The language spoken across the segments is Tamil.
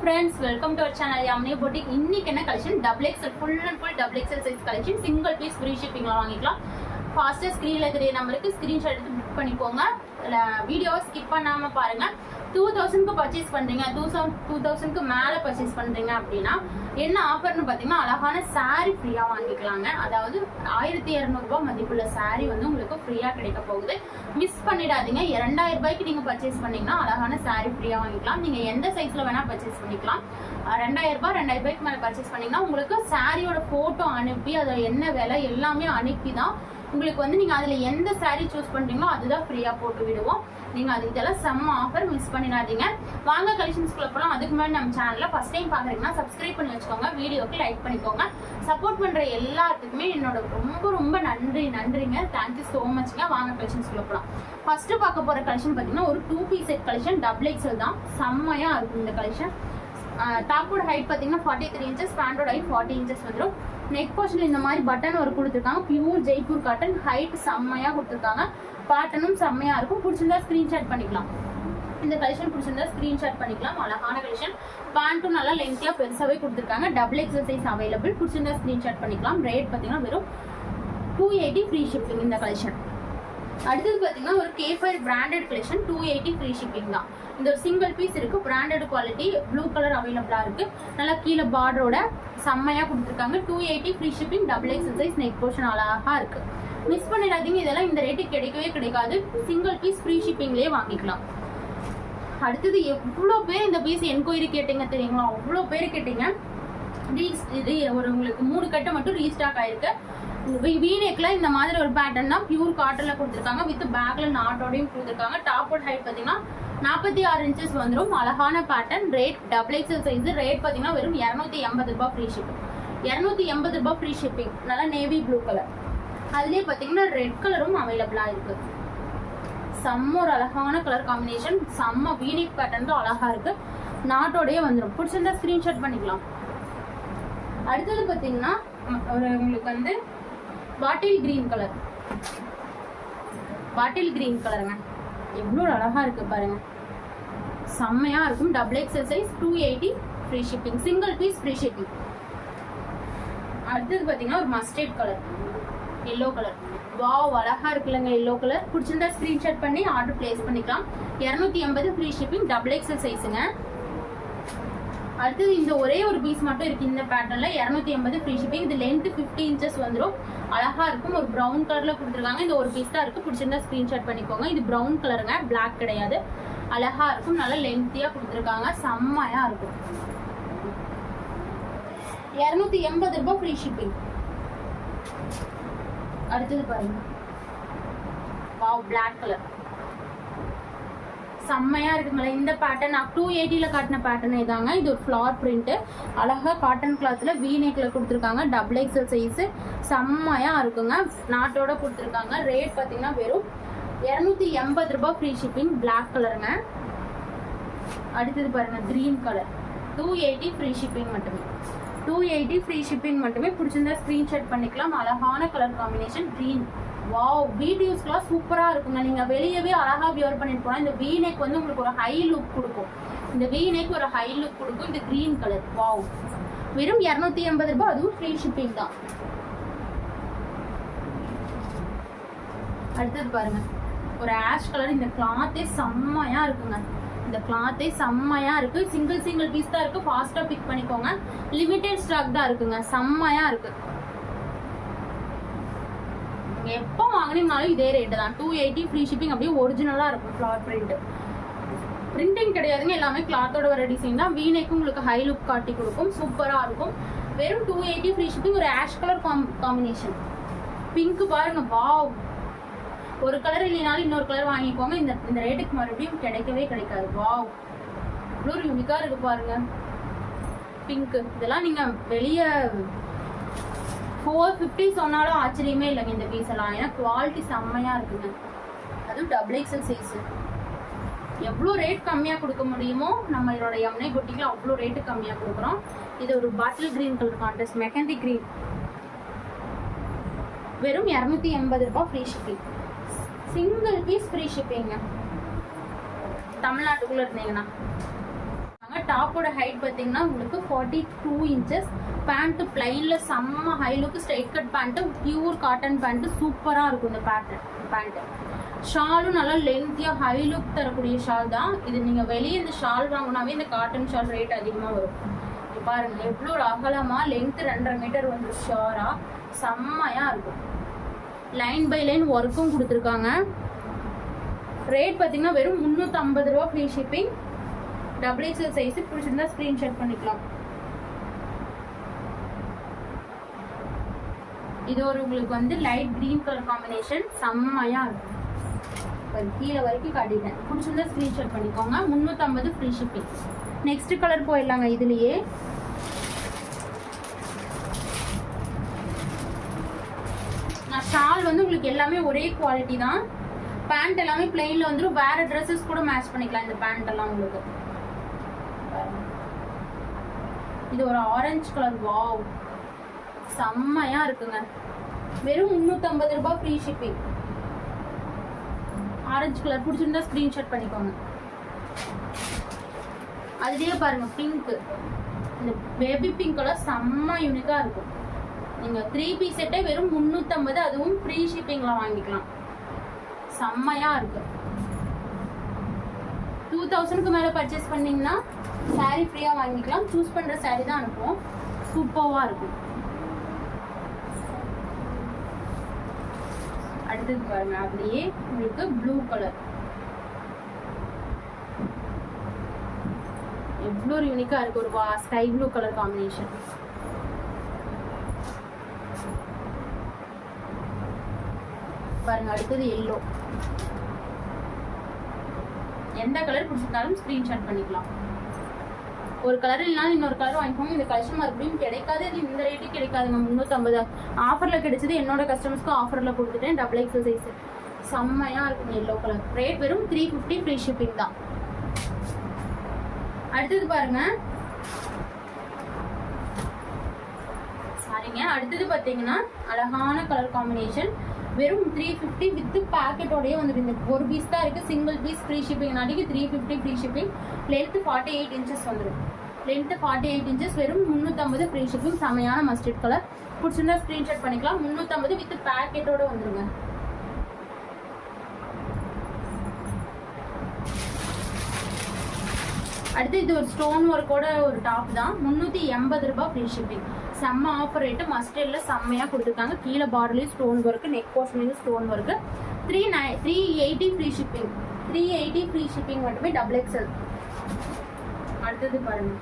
friends, welcome to our channel Yamni Boutique. இன்னைக்கு என்ன collection double XL full and full double XL size collection single piece free ஷிப்பிங்ல வாங்கிக்கலாம். ஃபாஸ்டா ஸ்கிரீன்ல தெரிய நம்பருக்கு ஸ்கிரீன்ஷாட் எடுத்து புக் பண்ணிக்கோங்க. வீடியோவை ஸ்கிப் பண்ணாம பாருங்க. 2000க்கு பர்ச்சேஸ் பண்றீங்க, 2000க்கு மேல பர்ச்சேஸ் பண்றீங்க அப்படின்னா என்ன ஆஃபர்னு பாத்தீங்கன்னா அழகான saree ஃப்ரீயா வாங்கிக்கலாங்க. அதாவது 1200 ரூபாய் மதிப்புள்ள saree வந்து உங்களுக்கு ஃப்ரீயா கிடைக்க போகுது. மிஸ் பண்ணிடாதீங்க. 2000 ரூபாய்க்கு நீங்க பர்ச்சேஸ் பண்ணீங்கன்னா அழகான saree ஃப்ரீயா வாங்கிக்கலாம். நீங்க எந்த சைஸ்ல வேணா பர்ச்சேஸ் பண்ணிக்கலாம். 2000 ரூபாய்க்கு மேல பர்ச்சேஸ் பண்ணீங்கன்னா உங்களுக்கு சாரியோட போட்டோ அனுப்பி அதை என்ன விலை எல்லாமே அனுப்பி தான் உங்களுக்கு வந்து நீங்க அதுல எந்த saree சூஸ் பண்றீங்களோ அதுதான் ஃப்ரீயா போட்டு விடுவோம். நீங்க அது இதெல்லாம் செம்ம ஆஃபர், மிஸ் பண்ணிடாதீங்க. வாங்க கலெக்ஷன்ஸ்குள்ள போலாம். அதுக்கு முன்னாடி நம்ம சேனல்ல ஃபர்ஸ்ட் டைம் பாக்குறீங்கன்னா சப்ஸ்கிரைப் பண்ணி வச்சுக்கோங்க, வீடியோக்கு லைக் பண்ணிக்கோங்க. சப்போர்ட் பண்ற எல்லாத்துக்குமே என்னோட ரொம்ப நன்றிங்க. தேங்க்யூ ஸோ மச்ங்க. வாங்க கலெக்ஷன்ஸ்குள்ள போலாம். ஃபர்ஸ்ட் பார்க்க போற கலெக்ஷன் பாத்தீங்கன்னா ஒரு 2 piece set collection double XL தான். செம்மையா இருக்கும் இந்த கலெக்ஷன். டாப்போட ஹைட் பாத்தீங்கன்னா 43 இன்ச்சஸ், பேண்டோட ஹைட் 40 இன்ச்சஸ் வந்துடும். நெக் போர்ஷன்ல இந்த மாதிரி பட்டன் ஒர்க் கொடுத்துருக்காங்க. பியூர் ஜெய்ப்பூர் காட்டன், ஹைட் செம்மையா கொடுத்துருக்காங்க. பாட்டனும் செம்மையா இருக்கும். பிடிச்சிருந்தா ஸ்கிரீன்ஷாட் பண்ணிக்கலாம். இந்த கலெக்ஷன் பிடிச்சிருந்தா ஸ்கிரீன்ஷாட் பண்ணிக்கலாம். அழகான கலெக்ஷன். பேண்ட்டும் நல்லா லென்த்தியா பெருசாவே கொடுத்துருக்காங்க. Double XL size available. பிடிச்சிருந்தா ஸ்கிரீன்ஷாட் பண்ணிக்கலாம். ரேட் பாத்தீங்கன்னா வெறும் 280 ஃப்ரீ ஷிப்பிங் இந்த கலெக்ஷன். அடுத்தது பாத்தீங்கன்னா ஒரு K5 branded collection, 280 free shipping தான். இந்த ஒரு சிங்கிள் பீஸ் இருக்கு. பிராண்டட் குவாலிட்டி, ப்ளூ கலர் அவைலபிளா இருக்கு. நல்லா கீழே பார்டரோட செம்மையா கொடுத்துருக்காங்க. 280 free shipping, double XL size, neck portion அழகா இருக்கு. மிஸ் பண்ணிடாதீங்க. இதெல்லாம் இந்த ரேட்டுக்கு கிடைக்கவே கிடைக்காது. சிங்கிள் பீஸ் ஃப்ரீ ஷிப்பிங்லயே வாங்கிக்கலாம். அடுத்தது எவ்வளோ பேர் இந்த பீஸ் என்கொயரி கேட்டீங்க தெரியுங்களா? அவ்வளோ பேர் கேட்டீங்க. இது ஒரு உங்களுக்கு 3 கட்டை மட்டும் ரீஸ்டாக் ஆயிருக்கு. வீனெக்ல இந்த மாதிரி ஒரு பேட்டர்ன் தான் பியூர் காட்டன்ல கொடுத்துருக்காங்க. வித் பேக்ல நாட்டோடையும் கொடுத்துருக்காங்க. டாப்போட ஹைட் பாத்தீங்கன்னா 46 இன்ச்சஸ் வந்துடும். அழகான pattern. Rate double XL size. Rate பாத்தீங்கன்னா வெறும் 280 ரூபாய் ஃப்ரீ ஷிப்பிங். 280 ரூபாய் ஃப்ரீ ஷிப்பிங். நல்லா நேவி ப்ளூ கலர். அதுலயே பாத்தீங்கன்னா ரெட் கலரும் அவைலபிளா இருக்கு. செம்ம ஒரு அழகான கலர் காம்பினேஷன். செம்ம வீனெக் பேட்டர்ன் தான் அழகா இருக்கு. நாட்டோடய வந்துடும். பிடிச்சிருந்தா ஸ்கிரீன்ஷாட் பண்ணிக்கலாம். அடுத்தது பாத்தீங்கன்னா ஒரு உங்களுக்கு வந்து bottle green colour. Bottle green கலருங்க. எவ்வளோ அழகா இருக்கு பாருங்க. செம்மையா இருக்கும். Double XL size, 280 free shipping. Single piece free shipping. அடுத்தது பாத்தீங்கன்னா ஒரு mustard colour, yellow colour. Wow, அழகா இருக்குல்லங்க எல்லோ கலர். பிடிச்சிருந்தா ஸ்கிரீன்ஷாட் பண்ணி ஆர்டர் பிளேஸ் பண்ணிக்கலாம். 280 ஃப்ரீ ஷிப்பிங், டபுள் எக்ஸ்எல் சைஸுங்க. அடுத்தது இந்த ஒரே ஒரு பீஸ் மட்டும் இருக்கு இந்த பேட்டர்ன்ல. 280 ஃப்ரீ ஷிப்பிங். இது லென்த் 50 இன்ச்சஸ் வந்துடும். அழகா இருக்கும். ஒரு ப்ரௌன் கலர்ல கொடுத்துருக்காங்க. இந்த ஒரு பீஸ் தான் இருக்கு. பிடிச்சிருந்தா ஸ்கிரீன்ஷாட் பண்ணிக்கோங்க. இது ப்ரௌன் கலருங்க, பிளாக் கிடையாது. அழகா இருக்கும். நல்லா லென்த்தியா கொடுத்துருக்காங்க. செம்மையா இருக்கும். 280 ரூபாய் ஃப்ரீ ஷிப்பிங். அடுத்தது பாருங்க. Wow, black colour. செம்மையா இருக்குங்களா இந்த பேட்டர்ன். 280ல காட்டின பேட்டர்ன் இதாங்க. இது ஒரு ஃபிளார் பிரிண்ட். அழகா காட்டன் கிளாத்ல வீநெக்ல கொடுத்துருக்காங்க. Double XL size. செம்மையா இருக்குங்க. நாட்டோட கொடுத்துருக்காங்க. ரேட் பாத்தீங்கன்னா வெறும் 280 ரூபாய் ஃப்ரீ ஷிப்பிங். பிளாக் கலருங்க. அடுத்தது பாருங்க கிரீன் கலர். 280 ஃப்ரீ ஷிப்பிங் மட்டுமே. 280 ஃப்ரீ ஷிப்பிங் மட்டுமே. பிடிச்சிருந்தா ஸ்கிரீன்ஷாட் பண்ணிக்கலாம். அழகான கலர் காம்பினேஷன் கிரீன். வாவ், வீடியோஸ்லாம் சூப்பரா இருக்குங்க. நீங்க வெளியவே அழகா வியர் பண்ணிட்டு போனா. இந்த வீநெக் வந்து உங்களுக்கு ஒரு ஹை லுக் கொடுக்கும். இந்த வீநெக் ஒரு ஹை லுக் கொடுக்கும். இது கிரீன் கலர். வாவ், வெறும் 280 ரூபாய். அதுவும் ஃப்ரீ ஷிப்பிங் தான். அடுத்தது பாருங்க ஒரு ஆஷ் கலர். இந்த கிளாத்தே செம்மையா இருக்குங்க. இந்த கிளாத்தே செம்மையா இருக்கு. சிங்கிள் பீஸ் தான் இருக்கு. ஃபாஸ்டா பிக் பண்ணிக்கோங்க. லிமிடெட் ஸ்டாக் தான் இருக்குங்க. செம்மையா இருக்கு. எப்போ வாங்கினீங்கனாலும் இதே ரேட்டு தான். 280 ஃப்ரீ ஷிப்பிங். அப்படியே ஒரிஜினலா இருக்கும். Flower print. பிரிண்டிங் கிடையாதுங்க. எல்லாமே கிளாத்தோட வர டிசைன் தான். வீநெக்கும் உங்களுக்கு ஹை லுக் காட்டி கொடுக்கும். சூப்பரா இருக்கும். வெறும் 280 ஃப்ரீ ஷிப்பிங். ஒரு ஆஷ் கலர் காம்பினேஷன். பிங்க் பாருங்க. வாவ், ஒரு கலர் இல்லைனாலும் இன்னொரு கலர் வாங்கிக்கோங்க. இந்த ரேட்டுக்கு மறுபடியும் கிடைக்கவே கிடைக்காது. வாவ், இவ்வளோ யூனிக்கா இருக்கு பாருங்க. பிங்க். இதெல்லாம் நீங்க வெளியே 450 சொன்னாலும் ஆச்சரியமே இல்லைங்க இந்த பீஸ் எல்லாம். ஏன்னா குவாலிட்டி செம்மையா இருக்குங்க. அதுவும் டபுள் எக்ஸ்எல் சைஸ். எவ்வளோ ரேட் கம்மியா கொடுக்க முடியுமோ நம்மளோட யமுனை பொட்டிக்ல அவ்வளோ ரேட்டு கம்மியா கொடுக்குறோம். இது ஒரு bottle green colour contrast, mehndi green. வெறும் 280 ரூபாய் free shipping. Single piece free ஷிப்பிங்க. தமிழ்நாட்டுக்குள்ள இருந்தீங்கன்னா டாப்போட ஹைட் பார்த்தீங்கன்னா உங்களுக்கு 42 inches. பேண்ட்டு பிளைன்ல செம்ம high look straight cut pant, pure cotton pant, சூப்பராக இருக்கும் இந்த பேண்ட்டு. ஷாலும் நல்லா லென்த்தியாக ஹை லுக் தரக்கூடிய ஷால் தான் இது. நீங்கள் வெளியே இந்த ஷால் வாங்கினாவே இந்த காட்டன் ஷால் ரேட் அதிகமாக வரும். பாருங்க எவ்வளோ ஒரு அகலமாக லென்த் 2.5 மீட்டர் வந்து ஷாராக செம்மையாக இருக்கும். லைன் பை லைன் ஒர்க்கும் கொடுத்துருக்காங்க. ரேட் பார்த்தீங்கன்னா வெறும் 350 ரூபா, ஃப்ரீ ஷிப்பிங். XXL சைஸு பிடிச்சிருந்தா ஸ்க்ரீன்ஷாட் பண்ணிக்கலாம். இது ஒரு உங்களுக்கு வந்து லைட் கிரீன் கலர் காம்பினேஷன், செம்மையாக இருக்கும். கீழே வரைக்கும் காட்டிட்டேன். பிடிச்சிருந்தா ஸ்க்ரீன்ஷாட் பண்ணிக்கோங்க. 350 ஃப்ரீ ஷிப்பிங். நெக்ஸ்ட் கலர் போயிடலாங்க. இதுலேயே ஷால் வந்து உங்களுக்கு எல்லாமே ஒரே குவாலிட்டி தான். பேண்ட் எல்லாமே பிளெயின்ல வந்துடும். வேற ட்ரெஸ்ஸஸ் கூட மேட்ச் பண்ணிக்கலாம் இந்த பேண்ட் எல்லாம் உங்களுக்கு. இது ஒரு ஆரஞ்சு கலர். வாவ், செம்மையா இருக்குங்க. வெறும் 350 ரூபாய், ஃப்ரீ ஷிப்பிங். ஆரஞ்சு கலர் பிடிச்சிருந்தா ஸ்கிரீன்ஷாட் பண்ணிக்கோங்க. அதுலயே பாருங்க பிங்க், இந்த பேபி பிங்க் கலர் செம்ம யூனிக்கா இருக்கும். நீங்க 3 பீஸ் செட்டே வெறும் 350, அதுவும் ஃப்ரீ ஷிப்பிங்ல வாங்கிக்கலாம். செம்மையா இருக்கு. 2000க்கு மேல பர்ச்சேஸ் பண்ணீங்கன்னா சாரி ஃப்ரீயா வாங்கிக்கலாம். சூஸ் பண்ற சாரி தான் அனுப்புவோம். சூப்பர்வா இருக்கும். அடுத்தது பாருங்க, அப்படியே உங்களுக்கு ப்ளூ கலர் எவ்வளோ ஒரு யூனிக்கா இருக்கு. ஒரு ஸ்கை ப்ளூ கலர் காம்பினேஷன். பாருங்க, அடுத்தது எல்லோ. எந்த கலர் பிடிச்சிருந்தாலும் ஸ்கிரீன்ஷாட் பண்ணிக்கலாம். ஒரு கலர் இல்லைனாலும் இன்னொரு கலர் வாங்கிக்கோங்க. இந்த கலெக்ஷன் மறுபடியும் கிடைக்காது. இது இந்த ரேட்டுக்கு கிடைக்காதுங்க. 350 ஆஃபர்ல கிடைச்சது. என்னோட கஸ்டமர்ஸ்க்கு ஆஃபர்ல கொடுத்துட்டேன். XXL சைஸ் செம்மையா இருக்கும். Yellow colour. ரேட் வெறும் 350, ஃப்ரீ ஷிப்பிங் தான். அடுத்தது பாருங்க, சாரிங்க, அடுத்தது பார்த்தீங்கன்னா அழகான கலர் காம்பினேஷன். வெறும் 350 வித் பேக்கெட்டோடய வந்துட்டு. இந்த ஒரு பீஸ் தான் இருக்குது. Single piece free shipping. நாளைக்கு 350 ஃப்ரீ ஷிப்பிங். லென்த்து 48 inches வந்துடும். Length 48 inches. வெறும் 350 ஃப்ரீ ஷிப்பிங். செமையான மஸ்டர்ட் கலர். பிடிச்சிருந்தா ஸ்க்ரீன்ஷாட் பண்ணிக்கலாம். 350 வித் பேக்கெட்டோட வந்துடுங்க. அடுத்து இது ஒரு ஸ்டோன் ஒர்க்கோட ஒரு டாப் தான். 380 ரூபாய், ஃப்ரீ ஷிப்பிங். செம்ம ஆஃபர் ரேட்டு. மஸ்டர்ட்ல செம்மையா கொடுத்துருக்காங்க. கீழே பார்டர்லயும் ஸ்டோன் ஒர்க், நெக் போர்ஷன்லயும் stone work. 380 free shipping. 380 free shipping மட்டுமே. XXL. அடுத்தது பாருங்க,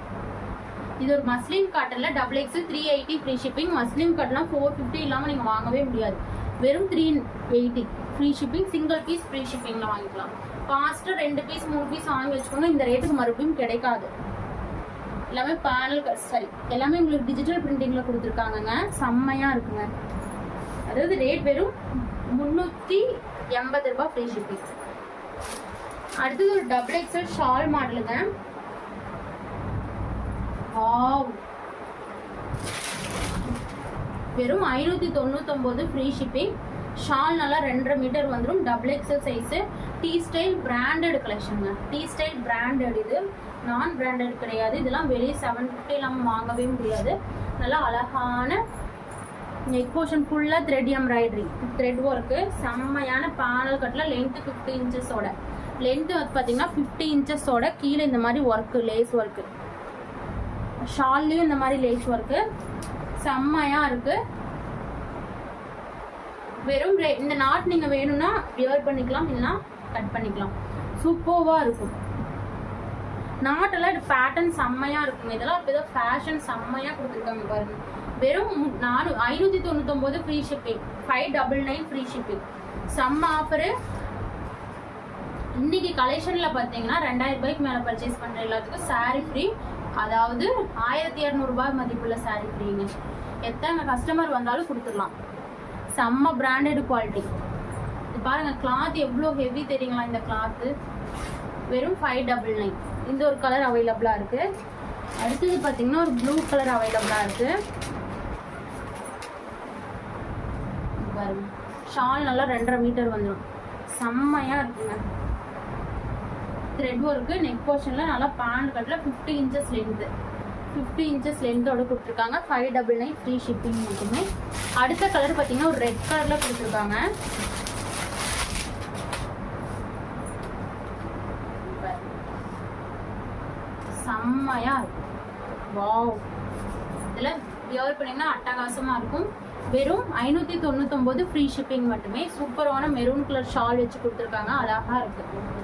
இது ஒரு மஸ்லின் காட்டன்ல XXL 380 ஃப்ரீ ஷிப்பிங். மஸ்லின் காட்டன்லாம் 450 இல்லாம நீங்க வாங்கவே முடியாது. வெறும் 380 free shipping. Single piece free ஷிப்பிங்ல வாங்கிக்கலாம். ஃபாஸ்ட்டாக 2 பீஸ் 3 பீஸ் வாங்கி வச்சுக்கோங்க. இந்த ரேட்டுக்கு மறுபடியும் கிடைக்காது. எல்லாமே பேனல் சரி, எல்லாமே உங்களுக்கு டிஜிட்டல் பிரிண்டிங்ல கொடுத்துருக்காங்கங்க. செம்மையா இருக்குங்க. அதாவது ரேட் வெறும் 380 ரூபாய், ஃப்ரீ ஷிப்பிங். அடுத்தது ஒரு XXL ஷால் மாடலுங்க. வெறும் 599 ஃப்ரீ ஷிப்பிங். ஷால் நல்லா 2.5 மீட்டர் வந்துடும். XXL size. T style branded கலெக்ஷனுங்க. T style branded. இது நான் பிராண்டட் கிடையாது. இதெல்லாம் வெளியே 750 இல்லாமல் வாங்கவே முடியாது. நல்லா அழகான நெக் போர்ஷன் ஃபுல்லாக த்ரெட் எம்ப்ராய்டரி, த்ரெட் ஒர்க்கு. செம்மையான பேனல் கட்டில். லென்த்து 50 inches-ஓட. லென்த்து வந்து பார்த்தீங்கன்னா 50 inches-ஓட. கீழே இந்த மாதிரி ஒர்க்கு, லேஸ் ஒர்க்கு. ஷால்லையும் இந்த மாதிரி லேஸ் ஒர்க்கு. செம்மையாக இருக்குது. வெறும் இந்த நாட் நீங்க வேணும்னா வியர் பண்ணிக்கலாம், இல்லைன்னா கட் பண்ணிக்கலாம். சூப்பர்வா இருக்கும். நாட்டெல்லாம் பேட்டர்ன் செம்மையா இருக்குங்க. இதெல்லாம் இப்போ ஃபேஷன் செம்மையா கொடுத்துருக்காங்க பாருங்க. வெறும் 599 ஃப்ரீ ஷிப்பிங். 599 free shipping. செம்ம ஆஃபரு. இன்னைக்கு கலெக்ஷன்ல பார்த்தீங்கன்னா 2000 ரூபாய்க்கு மேலே பர்ச்சேஸ் பண்ற எல்லாத்துக்கும் சாரி ஃப்ரீ. அதாவது 1200 ரூபாய் மதிப்புள்ள சாரி ஃப்ரீங்க. எத்தனை கஸ்டமர் வந்தாலும் கொடுத்துடலாம். செம்ம பிராண்டட் குவாலிட்டி. இது பாருங்க, கிளாத் எவ்வளோ ஹெவி தெரியுங்களா இந்த கிளாத்து. வெறும் 599. இந்த ஒரு கலர் அவைலபிளா இருக்கு. அடுத்தது பார்த்தீங்கன்னா ஒரு ப்ளூ கலர் அவைலபிளா இருக்கு. பாருங்க, ஷால் நல்லா 2.5 மீட்டர் வந்துடும். செம்மையா இருக்குங்க. த்ரெட் ஒர்க்கு நெக் போர்ஷனில் நல்லா பேண்ட் கட்டில் 50 இன்ச்சஸ் லென்த்து 50 இன்ச்சஸ் லென்த்தோட கொடுத்துருக்காங்க. 599 ஃப்ரீ ஷிப்பிங் மட்டுமே. அடுத்த கலர் பார்த்தீங்கன்னா ஒரு ரெட் கலரில் கொடுத்துருக்காங்க. செம்மையாக இருக்கும். வாவ், இதில் வியர் பண்ணிங்கன்னா அட்டகாசமாக இருக்கும். வெறும் 599 ஃப்ரீ ஷிப்பிங் மட்டுமே. சூப்பரான மெரூன் கலர் ஷால் வச்சு கொடுத்துருக்காங்க. அழகாக இருக்குது.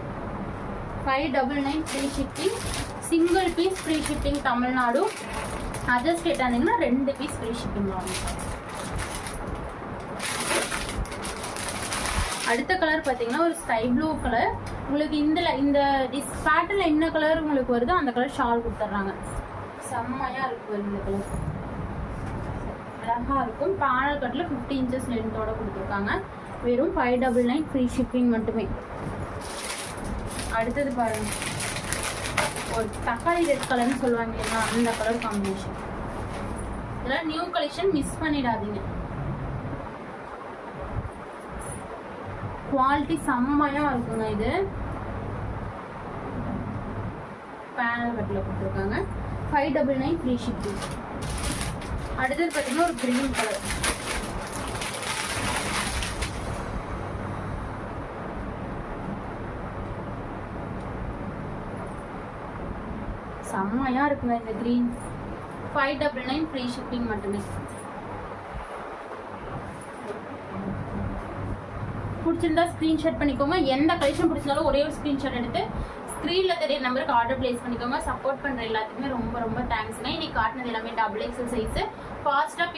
599 free shipping. Single piece free shipping Tamil Nadu. Other state ஆனீங்கன்னா 2 பீஸ் ஃப்ரீ ஷிப்பிங் வாங்க. அடுத்த கலர் பார்த்தீங்கன்னா ஒரு ஸ்கை ப்ளூ கலர். உங்களுக்கு இந்த பேட்டர்னில் என்ன கலர் உங்களுக்கு வருதோ அந்த கலர் ஷால் கொடுத்துட்றாங்க. செம்மையாக இருக்கும். இந்த கலர் அழகாக இருக்கும். பேனல் கட்டில் 50 இன்ச்சஸ் லென்த்தோட கொடுத்துருக்காங்க. வெறும் 599 ஃப்ரீ ஷிப்பிங் மட்டுமே. அடுத்தது பாருங்க, ஒரு தக்காளி ரெட் கலர்னு சொல்லுவாங்க இல்லைங்களா, அந்த கலர் காம்பினேஷன். இதெல்லாம் நியூ கலெக்ஷன், மிஸ் பண்ணிடாதீங்க. குவாலிட்டி செம்மையாக இருக்குங்க. இது பேனல் கட்டில் கொடுத்துருக்காங்க. 599 ஃப்ரீ ஷிப்பிங். அடுத்தது பார்த்தீங்கன்னா ஒரு கிரீன் கலர். செம்மையாக இருக்குங்க இந்த கிரீன். 599 ஃப்ரீ ஷிப்பிங் மட்டுமே. பிடிச்சிருந்தா ஸ்க்ரீன்ஷாட் பண்ணிக்கோங்க. எந்த கலெக்ஷன் பிடிச்சிருந்தாலும் ஒரே ஒரு ஸ்க்ரீன்ஷாட் எடுத்து ஸ்க்ரீனில் தெரிய நம்பருக்கு ஆர்டர் பிளேஸ் பண்ணிக்கோங்க. சப்போர்ட் பண்ணுற எல்லாத்துக்குமே ரொம்ப ரொம்ப தேங்க்ஸ்ங்க. இன்னைக்கு காட்டினது எல்லாமே XXL சைஸு. ஃபாஸ்ட்டாக